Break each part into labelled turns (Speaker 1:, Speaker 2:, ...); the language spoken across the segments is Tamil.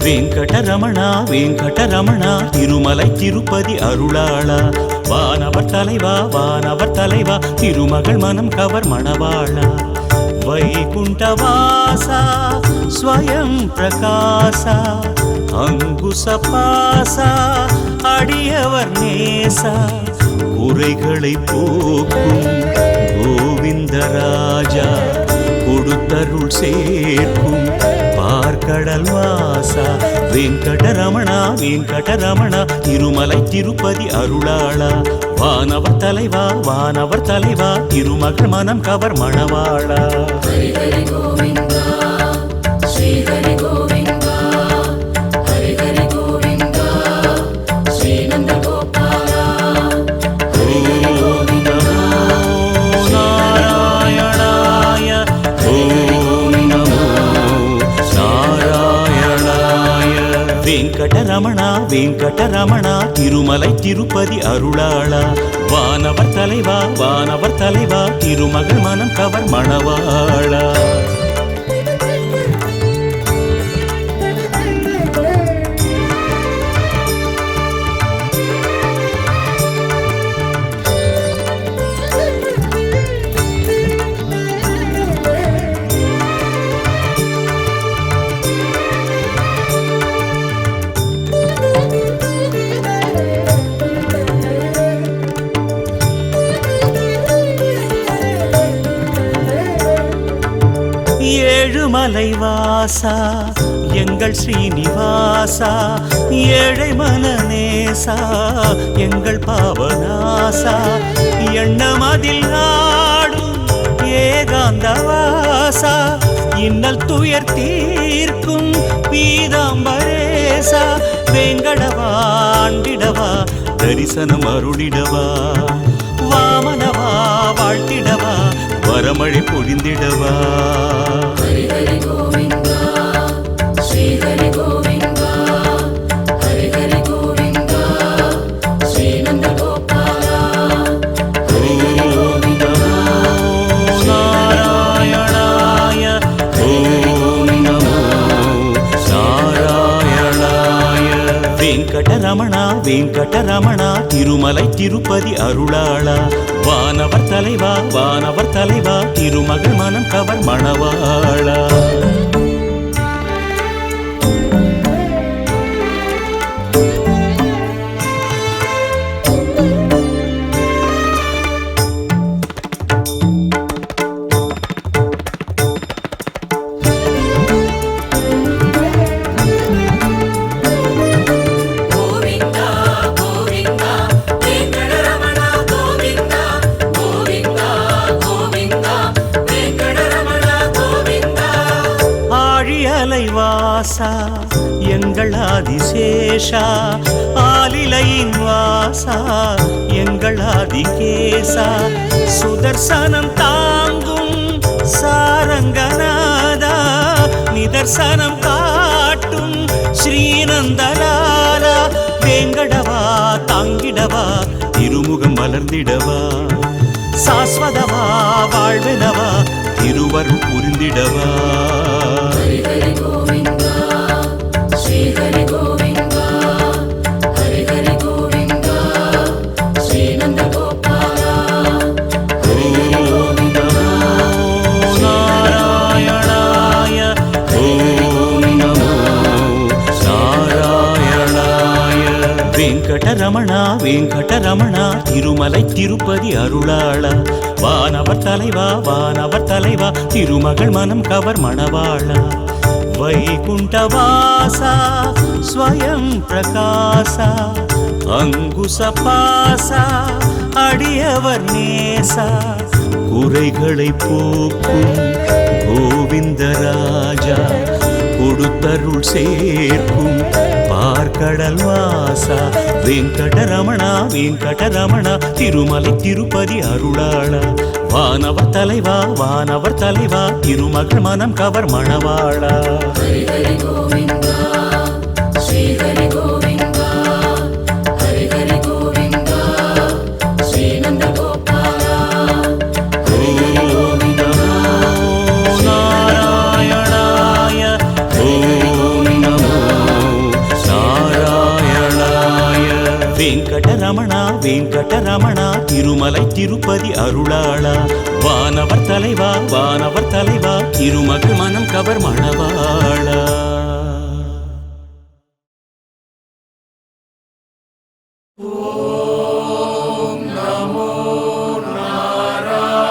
Speaker 1: வெங்கடரமணா வெங்கடரமணா திருமலை திருப்பதி அருளாளா வானவர் தலைவா வானவர் தலைவா திருமகள் மனம் கவர் மணவாளா வைகுண்டவாசா ஸ்வயம் பிரகாசா அங்குசபாசா அடியவர் நேசா குறைகளை போக்கும் கோவிந்தராஜா கொடுத்தருள் சேர்க்கும் பார்க்கடல் வாசா வெங்கடரமணா வெங்கடரமணா திருமலை திருப்பதி அருளாளா வானவர் தலைவா வானவர் தலைவா திருமகள் மனம் கவர் மணவாளா
Speaker 2: ஹரி ஹரி கோவிந்தா ஸ்ரீ ஹரி கோவிந்தா ஹரி ஹரி கோவிந்தா ஸ்ரீ நந்த கோபாலா ஹரி ஹரி கோவிந்தா
Speaker 1: நாராயணாய ஓம் நமோ நாராயணாய வெங்கடரமணா வெங்கடரமணா திருமலை திருப்பதி அருளாளா வானவர் தலைவா வானவர் தலைவா திருமகள் மனம் கவர் மணவாளா ஏழுமலை வாசா எங்கள் ஸ்ரீனிவாசா ஏழை மனநேசா எங்கள் பாவநாசா எண்ணமதில் ஆடும் ஏகாந்தவாசா இன்னல் துயர் தீர்க்கும் பீதாம்பரேசா வேங்கடவா ஆண்டிடவா தரிசனம் அருளிடவா வாமனவா வாழ்த்திடவா வரமழை பொழிந்திடவா
Speaker 2: ஹரி ஹரி கோவிந்தா ஸ்ரீ ஹரி கோவிந்தா ஹரி ஹரி கோவிந்தா ஸ்ரீ நந்த கோபாலா ஹரி ஹரி கோவிந்தா
Speaker 1: நாராயணாய ஓம் நமோ நாராயணாய வெங்கடரமணா வெங்கடரமணா திருமலை திருப்பதி அருளாளா வானவர் தலைவா வானவர் தலைவா திருமகள் மனம் கவர் மணவாளா
Speaker 2: கோவிந்தா கோவிந்தா வெங்கடரமணா கோவிந்தா கோவிந்தா கோவிந்தா வெங்கடரமணா கோவிந்தா
Speaker 1: ஆழியலை வாசா எங்கள் ஆதிசேஷா ஆலிலையின் வாசா எங்கள் ஆதிகேசா சுதர்சனம் தாங்கும் சாரங்கநாதா நிதர்சனம் காட்டும் ஸ்ரீநந்தலாலா வேங்கடவா தாங்கிடவா திருமுகம் மலர்ந்திடவா சாஸ்வதவா வாழ்வெனவா திருவருள் புரிந்திடவா
Speaker 2: ஹரி ஹரி கோவிந்தா ஸ்ரீ ஹரி கோவிந்தா ஹரி ஹரி கோவிந்தா ஸ்ரீ நந்த கோபாலா ஹரி ஹரி கோவிந்தா
Speaker 1: நாராயணாய ஓம் நமோ நாராயணாய வெங்கடரமணா வெங்கடரமணா திருமலை திருப்பதி அருளாளா வானவர் தலைவா வானவர் தலைவா திருமகள் மனம் கவர் மணவாளா வைகுண்டவாசா ஸ்வயம் பிரகாசா அங்குசபாசா அடியவர் நேசா குறைகளை போக்கும் கோவிந்தராஜா கொடுத்தருள் சேர்க்கும் பார்க்கடல் வாசா வெங்கடரமணா வெங்கடரமணா திருமலை திருப்பதி அருளாளா வானவர் தலைவா வானவர் தலைவா திருமகள் மனம் கவர் மணவாளா
Speaker 2: ஹரி ஹரி கோவிந்தா ஸ்ரீ ஹரி கோவிந்தா ஹரி ஹரி கோவிந்தா ஸ்ரீ நந்த கோபாலா ஹரி ஹரி கோவிந்தா
Speaker 1: நாராயணாய ஓம் நமோ வெங்கடரமணா வெங்கடரமணா திருமலை திருப்பதி அருளாளா வானவர் தலைவா வானவர் தலைவா திருமகள் மனம் கவர் மணவாளா.
Speaker 2: ஓம் நமோ நாராயணாய.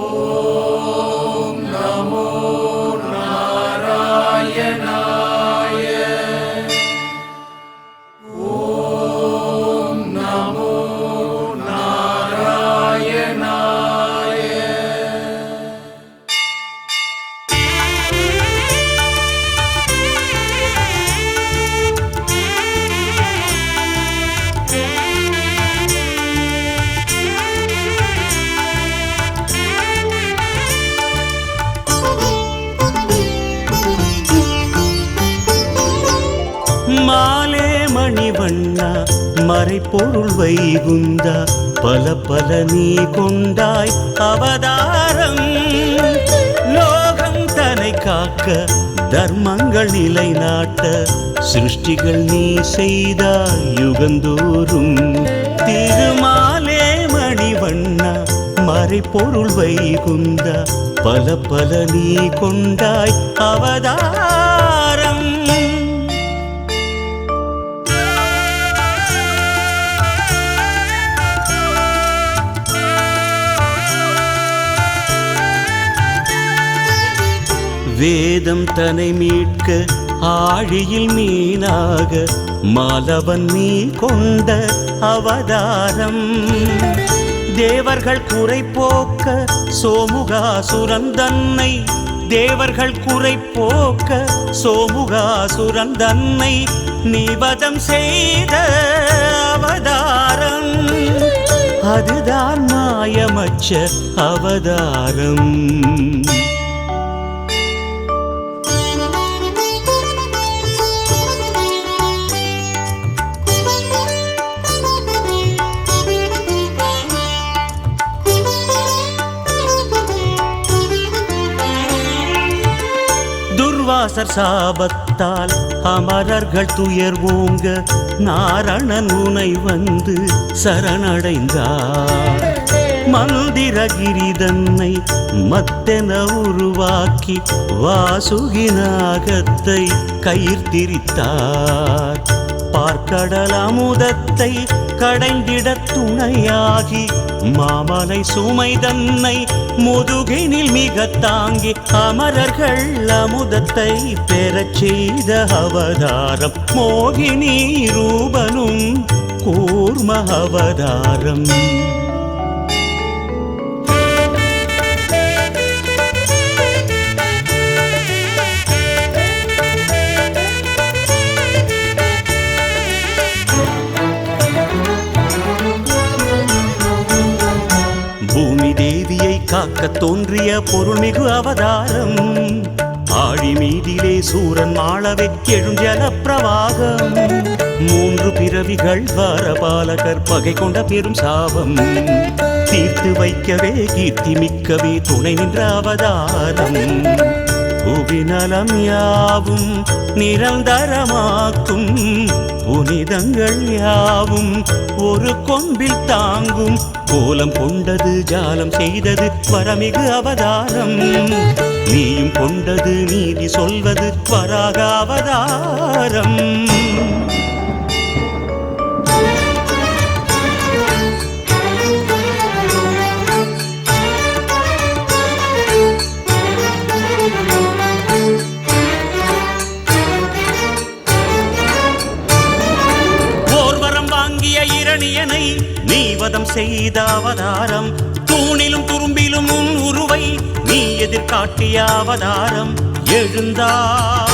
Speaker 2: ஓம் நமோ நாராயணாய. ஓம் நமோ நாராயணாய.
Speaker 1: மாலே மணிவண்ணா மறைப்பொருள் வைகுந்தா பல பல நீ கொண்டாய் அவதாரம் லோகம் தன்னை காக்க தர்மங்கள் நிலைநாட்ட சிருஷ்டிகள் நீ செய்தாய் யுகந்தோறும். திருமாலே மணிவண்ணா மறைப்பொருள் வைகுந்தா பல பல நீ கொண்டாய் அவதாரம். வேதம் தன்னை மீட்க ஆழியில் மீனாக மாலவன் நீ கொண்ட அவதாரம் தேவர்கள் குறை போக்க சோமுகாசுரன் தன்னை தேவர்கள் குறை போக்க சோமுகாசுரன் தன்னை நிவதம் செய்த அவதாரம் அதுதான் மாயமற்ற அவதாரம். துர்வாசர் சாபத்தால் அமரர்கள் துயர் ஓங்க நாரணன் உனை வந்து சரணடைந்தார். மந்திரகிரிதன்னை மத்தென உருவாக்கி வாசுகி நாகத்தை கயிர்த்திரித்தார். பார்க்கடல் அமுதத்தை கடைந்திட துணையாகி மாமலை சுமை தன்னை முதுகினில் மிக தாங்கி அமரர்கள் அமுதத்தை பெறச் செய்த அவதாரம் மோகினி ரூபனும் கூர்ம அவதாரம். பூமி தேவியை காக்க தோன்றிய பொருள்மிகு அவதாரம் ஆழி மீதிலே சூரன் மாளவே எழுஞ்சல பிரவாகம். 3 பிறவிகள் வாரபாலகர் பகை கொண்ட பெரும் சாபம் தீர்த்து வைக்கவே கீர்த்தி மிக்கவே துணை நின்ற அவதாரம். புவிநலம் யாவும் நிரந்தரமாக்கும் புனிதங்கள் யாவும் ஒரு கொம்பில் தாங்கும் கோலம் கொண்டது ஜாலம் செய்தது வரமிகு அவதாரம். நீயும் கொண்டது நீதி சொல்வது வராக அவதாரம். இரணியனை நீவதம் செய்த அவதாரம் தூணிலும் துரும்பிலும் உன் உருவை நீ எதிர்காட்டிய அவதாரம். எழுந்தாய்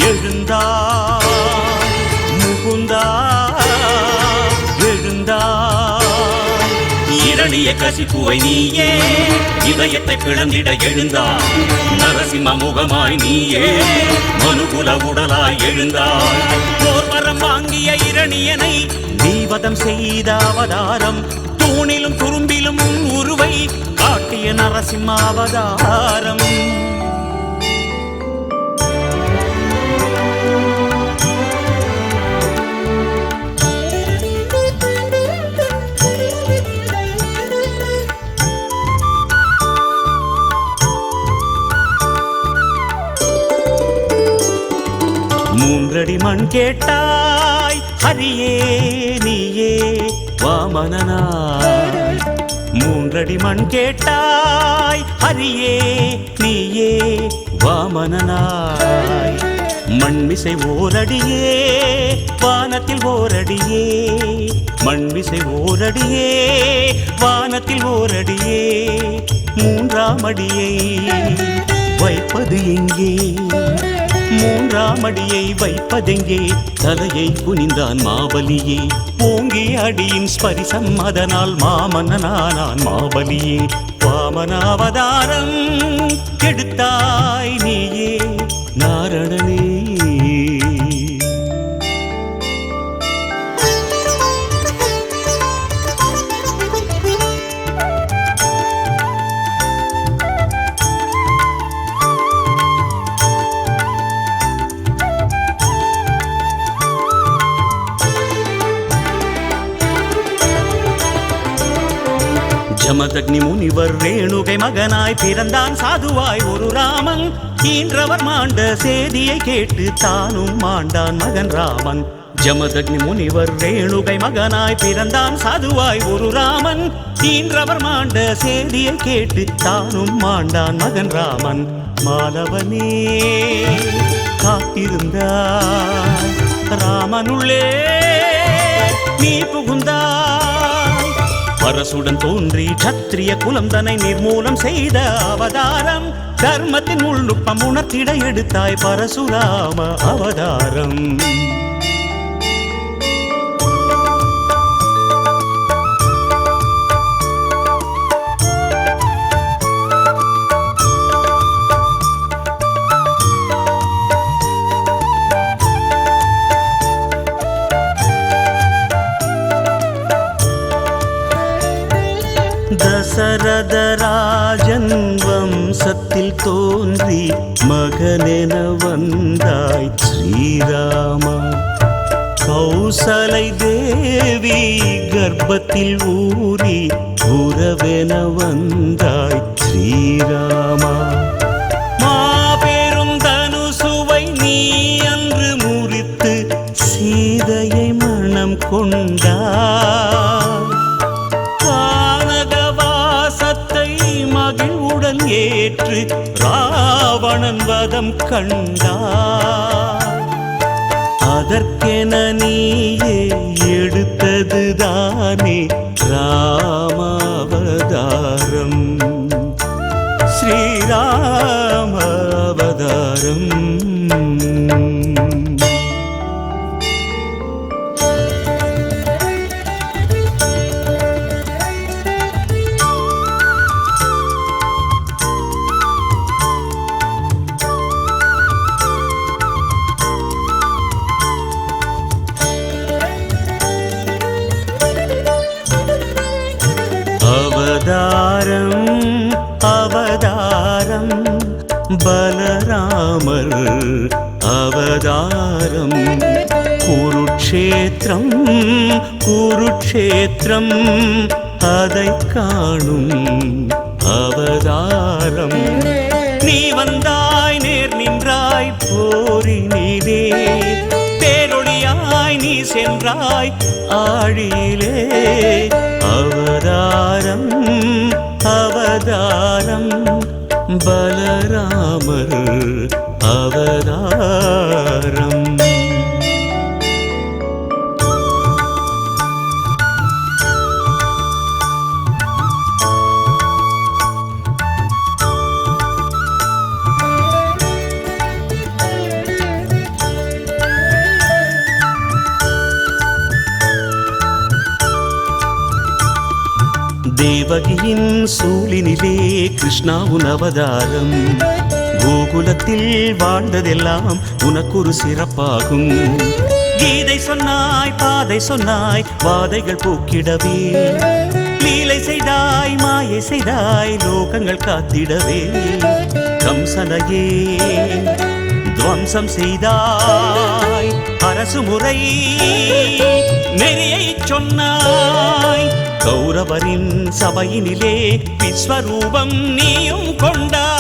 Speaker 1: எழுந்தாய் முகுந்தா எழுந்தாய் இரணிய கசிப்புவை நீயே இதயத்தை பிளந்திட எழுந்தாய். நரசிம்ம முகமாய் நீயே மனுகுல உடலாய் எழுந்தாய். போர்வரம் வாங்கிய இரணியனை நீவதம் செய்த அவதாரம் தூணிலும் துரும்பிலும் உருவை காட்டிய நரசிம்ம அவதாரம். மூன்றடி மண் கேட்டாய் ஹரியே நீயே வாமனனாய். மூன்றடி மண் கேட்டாய் ஹரியே நீயே வாமனனாய். மண்மிசை ஓரடியே வானத்தில் ஓரடியே, மண்மிசை ஓரடியே வானத்தில் ஓரடியே. மூன்றாம் அடியை வைப்பது எங்கே, மூன்றாம் அடியை வைப்பதெங்கே? தலையை குனிந்தான் மாபலியே, ஓங்கிய அடியின் ஸ்பரிசம் அதனால் மாமன்னனானான் மாபலியே. வாமனாவதாரம் கெடுத்தாய் நீயே நாரணனே. ஜமதக்னி முனிவர் ரேணுகை மகனாய் பிறந்தான் சாதுவாய் ஒரு ராமன். ஈன்றவர் மாண்ட சேதியை கேட்டு தானும் மாண்டான் மகன் ராமன். ஜமதக்னி முனிவர் ரேணுகை மகனாய் பிறந்தான் சாதுவாய் ஒரு ராமன். ஈன்றவர் மாண்ட சேதியை கேட்டு தானும் மாண்டான் மகன் ராமன். மாலவனே காத்திருந்தாய், ராமனுள்ளே நீ புகுந்தாய். பரசுடன் தோன்றி சத்திரிய குலம் தன்னை நிர்மூலம் செய்த அவதாரம். தர்மத்தின் உள்நுட்பம் உணர்த்திட எடுத்தாய் பரசுராம அவதாரம். தசரதராஜன் வம்சத்தில் தோன்றி மகனென வந்தாய் ஸ்ரீராமா. கௌசலை தேவி கர்ப்பத்தில் ஊறி உறவென வந்தாய் ஸ்ரீராமா. மாபெரும் தனுசுவை நீ அன்று முறித்து சீதையை மணம் கொண்டாய். மகிழ்வுடன் ஏற்று ராவணன் வதம் கண்டார். அதற்கென நீயே எடுத்ததுதானே ராமாவதாரம், ஸ்ரீராமாவதாரம். அவதாரம் அவதாரம் பலராமர் அவதாரம். குருட்சேத்திரம் குருட்சேத்திரம் அதை காணும் அவதாரம். நீ வந்தாய் நேர் நின்றாய் போரினிலே, பேரொளியாய் நீ சென்றாய் ஆழியிலே. அவதாரம் அவதாரம் பலராமர் அவதாரம். தேவகியின் சூழினிலே கிருஷ்ணா உன் அவதாரம். கோகுலத்தில் வாழ்ந்ததெல்லாம் உனக்கொரு சிறப்பாகும். கீதை சொன்னாய் பாதை சொன்னாய் வாதைகள் போக்கிடவே. லீலை செய்தாய் மாயை செய்தாய் லோகங்கள் காத்திடவே. கம்சனையே துவம்சம் செய்தாய், அரசு முறை நெறியை சொன்னாய். கௌரவரின் சபையினிலே விஸ்வரூபம் நீயும் கொண்டாய்.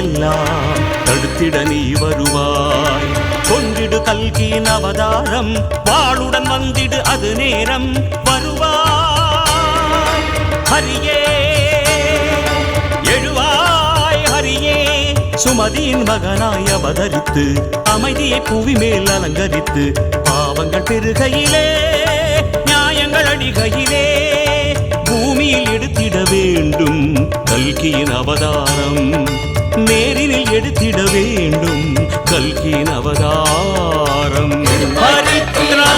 Speaker 1: எல்லாம் தடுத்திட நீ வருவாய். கொண்டிடு கல்கியின் அவதாரம், வாளுடன் வந்திடு அது நேரம் வருவாய். ஹரியே எழுவாய் ஹரியே, சுமதியின் மகனாய் அவதரித்து அமைதியை புவி மேல் அலங்கரித்து, பாவங்கள் பெருகையிலே நியாயங்கள் அடிகையிலே பூமியில் எடுத்திட வேண்டும் கல்கியின் அவதாரம். நேரினில் எடுத்திட வேண்டும் கல்கியின் அவதாரம். ஹரித்ரா